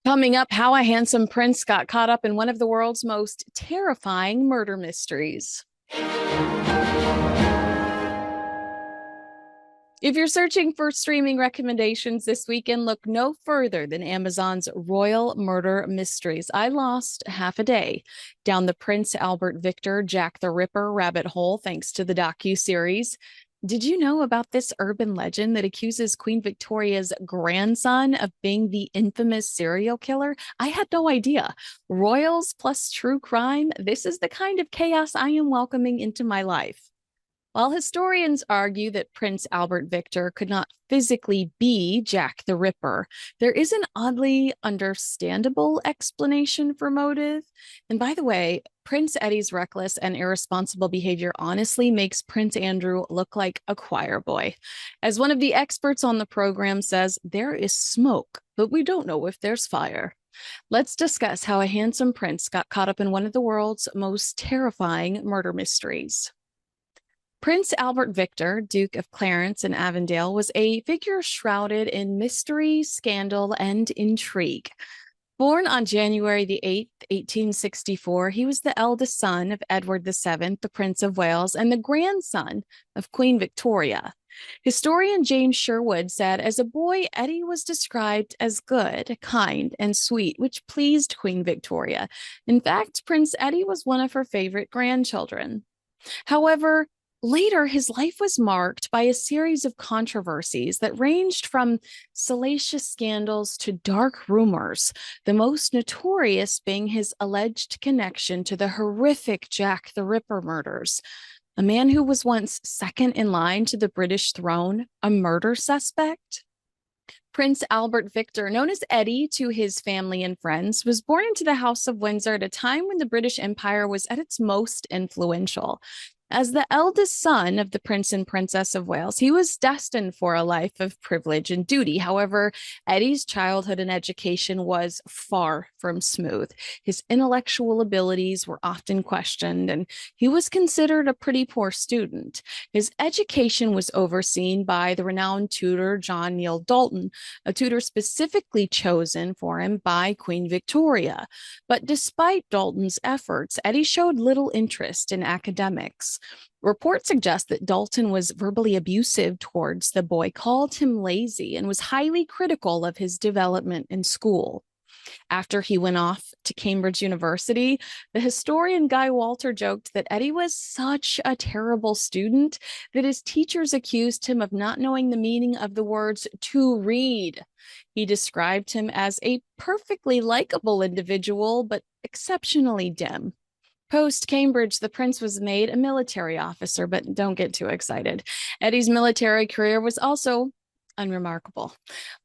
Coming up, how a handsome prince got caught up in one of the world's most terrifying murder mysteries. If you're searching for streaming recommendations this weekend, look no further than Amazon's Royal Murder Mysteries. I lost half a day down the Prince Albert Victor Jack the Ripper rabbit hole thanks to the docu-series. Did you know about this urban legend that accuses Queen Victoria's grandson of being the infamous serial killer? I had no idea. Royals plus true crime, this is the kind of chaos I am welcoming into my life. While historians argue that Prince Albert Victor could not physically be Jack the Ripper, there is an oddly understandable explanation for motive. And by the way, Prince Eddie's reckless and irresponsible behavior honestly makes Prince Andrew look like a choir boy. As one of the experts on the program says, there is smoke, but we don't know if there's fire. Let's discuss how a handsome prince got caught up in one of the world's most terrifying murder mysteries. Prince Albert Victor, Duke of Clarence and Avondale, was a figure shrouded in mystery, scandal, and intrigue. Born on January the 8th, 1864, he was the eldest son of Edward VII, the Prince of Wales, and the grandson of Queen Victoria. Historian James Sherwood said, as a boy, Eddie was described as good, kind, and sweet, which pleased Queen Victoria. In fact, Prince Eddie was one of her favorite grandchildren. However, later, his life was marked by a series of controversies that ranged from salacious scandals to dark rumors, the most notorious being his alleged connection to the horrific Jack the Ripper murders. A man who was once second in line to the British throne, a murder suspect? Prince Albert Victor, known as Eddie to his family and friends, was born into the House of Windsor at a time when the British Empire was at its most influential. As the eldest son of the Prince and Princess of Wales, he was destined for a life of privilege and duty. However, Eddie's childhood and education was far from smooth. His intellectual abilities were often questioned, and he was considered a pretty poor student. His education was overseen by the renowned tutor John Neil Dalton, a tutor specifically chosen for him by Queen Victoria. But despite Dalton's efforts, Eddie showed little interest in academics. Reports suggest that Dalton was verbally abusive towards the boy, called him lazy, and was highly critical of his development in school. After he went off to Cambridge University, the historian Guy Walter joked that Eddie was such a terrible student that his teachers accused him of not knowing the meaning of the words to read. He described him as a perfectly likable individual, but exceptionally dim. Post-Cambridge, the prince was made a military officer, but don't get too excited. Eddie's military career was also unremarkable.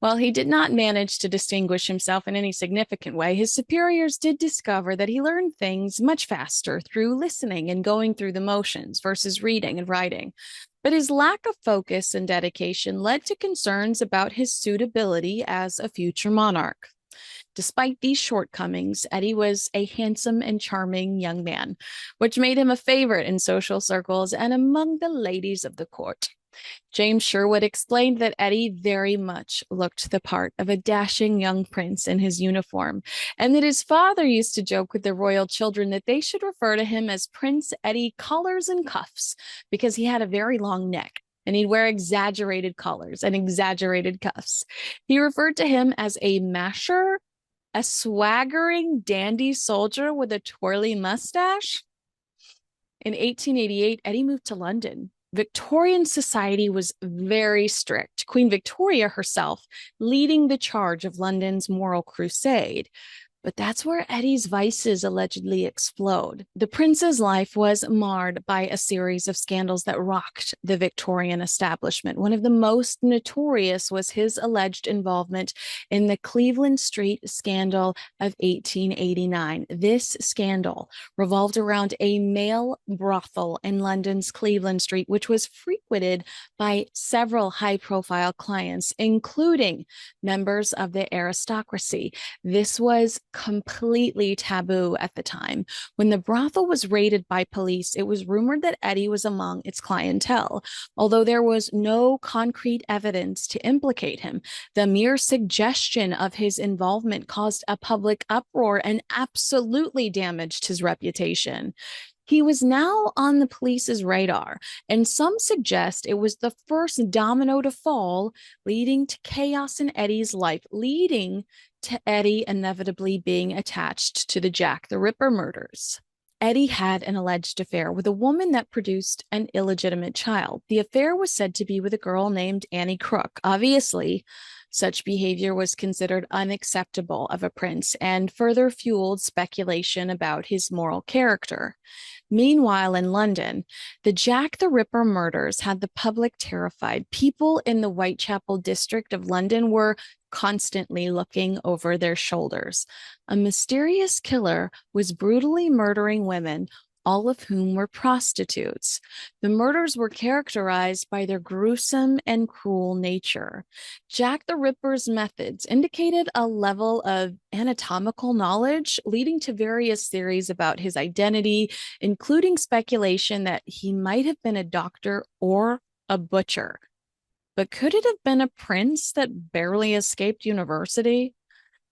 While he did not manage to distinguish himself in any significant way, his superiors did discover that he learned things much faster through listening and going through the motions versus reading and writing. But his lack of focus and dedication led to concerns about his suitability as a future monarch. Despite these shortcomings, Eddie was a handsome and charming young man, which made him a favorite in social circles and among the ladies of the court. James Sherwood explained that Eddie very much looked the part of a dashing young prince in his uniform, and that his father used to joke with the royal children that they should refer to him as Prince Eddie Collars and Cuffs because he had a very long neck and he'd wear exaggerated collars and exaggerated cuffs. He referred to him as a masher, a swaggering dandy soldier with a twirly mustache. In 1888, Eddie moved to London. Victorian society was very strict, Queen Victoria herself leading the charge of London's moral crusade. But that's where Eddie's vices allegedly explode. The prince's life was marred by a series of scandals that rocked the Victorian establishment. One of the most notorious was his alleged involvement in the Cleveland Street scandal of 1889. This scandal revolved around a male brothel in London's Cleveland Street, which was frequented by several high-profile clients, including members of the aristocracy. This was completely taboo at the time. When the brothel was raided by police, it was rumored that Eddie was among its clientele. Although there was no concrete evidence to implicate him, the mere suggestion of his involvement caused a public uproar and absolutely damaged his reputation. He was now on the police's radar, and some suggest it was the first domino to fall, leading to chaos in Eddie's life, leading to Eddie inevitably being attached to the Jack the Ripper murders. Eddie had an alleged affair with a woman that produced an illegitimate child. The affair was said to be with a girl named Annie Crook. Obviously, such behavior was considered unacceptable of a prince and further fueled speculation about his moral character. Meanwhile, in London, the Jack the Ripper murders had the public terrified. People in the Whitechapel district of London were constantly looking over their shoulders. A mysterious killer was brutally murdering women, all of whom were prostitutes. The murders were characterized by their gruesome and cruel nature. Jack the Ripper's methods indicated a level of anatomical knowledge, leading to various theories about his identity, including speculation that he might have been a doctor or a butcher. But could it have been a prince that barely escaped university?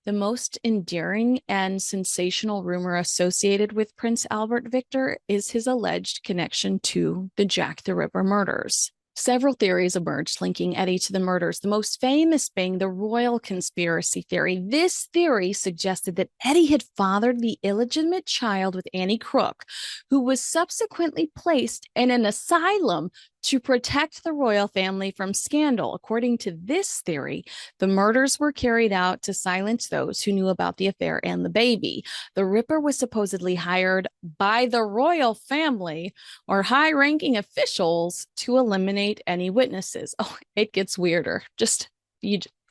The most endearing and sensational rumor associated with Prince Albert Victor is his alleged connection to the Jack the Ripper murders. Several theories emerged linking Eddie to the murders, the most famous being the royal conspiracy theory. This theory suggested that Eddie had fathered the illegitimate child with Annie Crook, who was subsequently placed in an asylum to protect the royal family from scandal. According to this theory, the murders were carried out to silence those who knew about the affair and the baby. The Ripper was supposedly hired by the royal family or high-ranking officials to eliminate any witnesses. Oh, it gets weirder.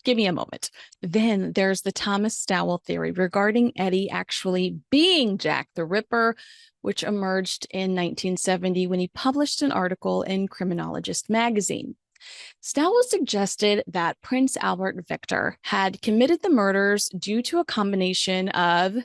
Give me a moment. Then there's the Thomas Stowell theory regarding Eddie actually being Jack the Ripper, which emerged in 1970 when he published an article in Criminologist magazine. Stowell suggested that Prince Albert Victor had committed the murders due to a combination of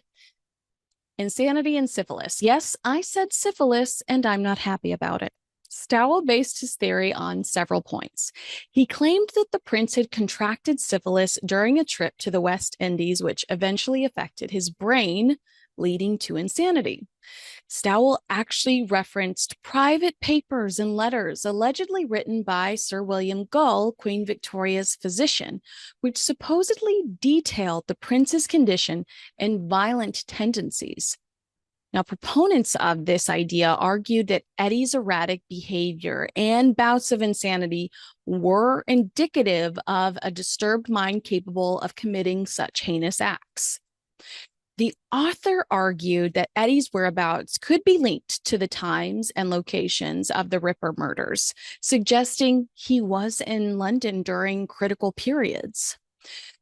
insanity and syphilis. Yes, I said syphilis, and I'm not happy about it. Stowell based his theory on several points. He claimed that the prince had contracted syphilis during a trip to the West Indies, which eventually affected his brain, leading to insanity. Stowell actually referenced private papers and letters allegedly written by Sir William Gull, Queen Victoria's physician, which supposedly detailed the prince's condition and violent tendencies. Now, proponents of this idea argued that Eddie's erratic behavior and bouts of insanity were indicative of a disturbed mind capable of committing such heinous acts. The author argued that Eddie's whereabouts could be linked to the times and locations of the Ripper murders, suggesting he was in London during critical periods.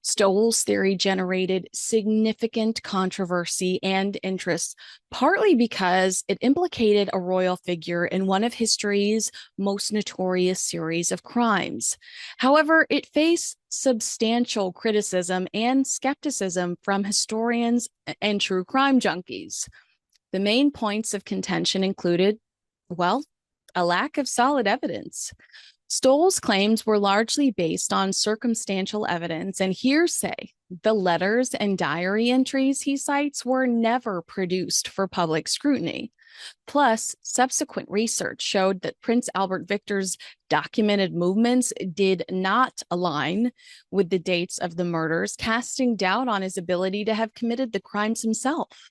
Stowell's theory generated significant controversy and interest, partly because it implicated a royal figure in one of history's most notorious series of crimes. However, it faced substantial criticism and skepticism from historians and true crime junkies. The main points of contention included, well, a lack of solid evidence. Stowell's claims were largely based on circumstantial evidence and hearsay. The letters and diary entries he cites were never produced for public scrutiny. Plus, subsequent research showed that Prince Albert Victor's documented movements did not align with the dates of the murders, casting doubt on his ability to have committed the crimes himself.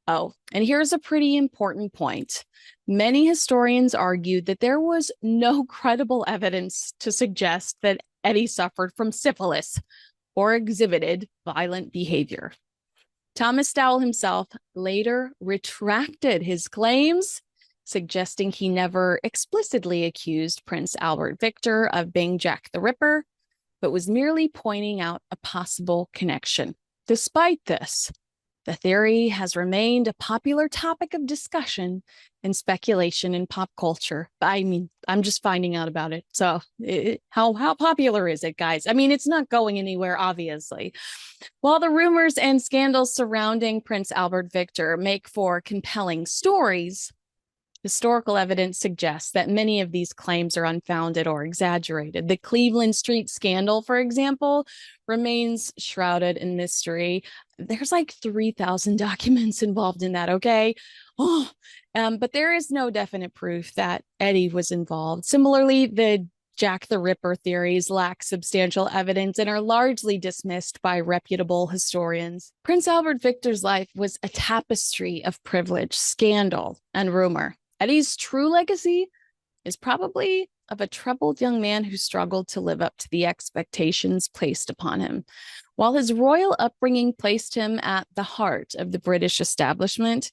Oh, and here's a pretty important point. Many historians argued that there was no credible evidence to suggest that Eddie suffered from syphilis or exhibited violent behavior. Thomas Stowell himself later retracted his claims, suggesting he never explicitly accused Prince Albert Victor of being Jack the Ripper, but was merely pointing out a possible connection. Despite this, The theory has remained a popular topic of discussion and speculation in pop culture. I mean, I'm just finding out about it. So, how popular is it, guys? I mean, it's not going anywhere, obviously. While the rumors and scandals surrounding Prince Albert Victor make for compelling stories, historical evidence suggests that many of these claims are unfounded or exaggerated. The Cleveland Street scandal, for example, remains shrouded in mystery. There's like 3,000 documents involved in that, okay? But there is no definite proof that Eddie was involved. Similarly, the Jack the Ripper theories lack substantial evidence and are largely dismissed by reputable historians. Prince Albert Victor's life was a tapestry of privilege, scandal, and rumor. Eddie's true legacy is probably of a troubled young man who struggled to live up to the expectations placed upon him. While his royal upbringing placed him at the heart of the British establishment,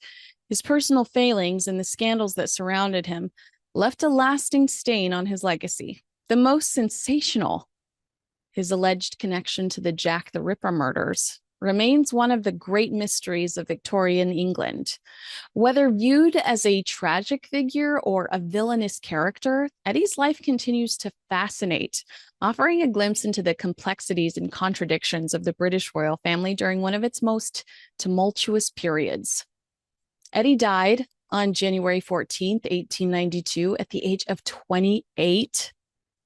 his personal failings and the scandals that surrounded him left a lasting stain on his legacy. The most sensational, his alleged connection to the Jack the Ripper murders, remains one of the great mysteries of Victorian England. Whether viewed as a tragic figure or a villainous character, Eddie's life continues to fascinate, offering a glimpse into the complexities and contradictions of the British royal family during one of its most tumultuous periods. Eddie died on January 14th, 1892, at the age of 28.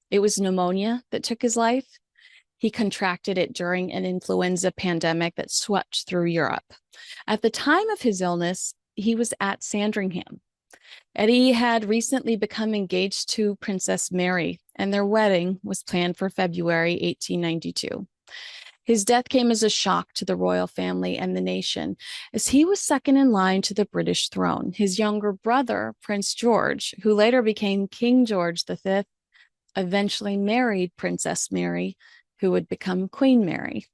It was pneumonia that took his life. He contracted it during an influenza pandemic that swept through Europe. At the time of his illness, he was at Sandringham. Eddie had recently become engaged to Princess Mary, and their wedding was planned for February 1892. His death came as a shock to the royal family and the nation, as he was second in line to the British throne. His younger brother, Prince George, who later became King George V, eventually married Princess Mary, who would become Queen Mary.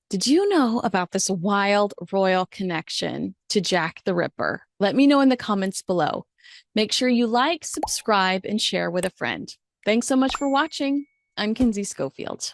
Did you know about this wild royal connection to Jack the Ripper? Let me know in the comments below. Make sure you like, subscribe, and share with a friend. Thanks so much for watching. I'm Kinsey Schofield.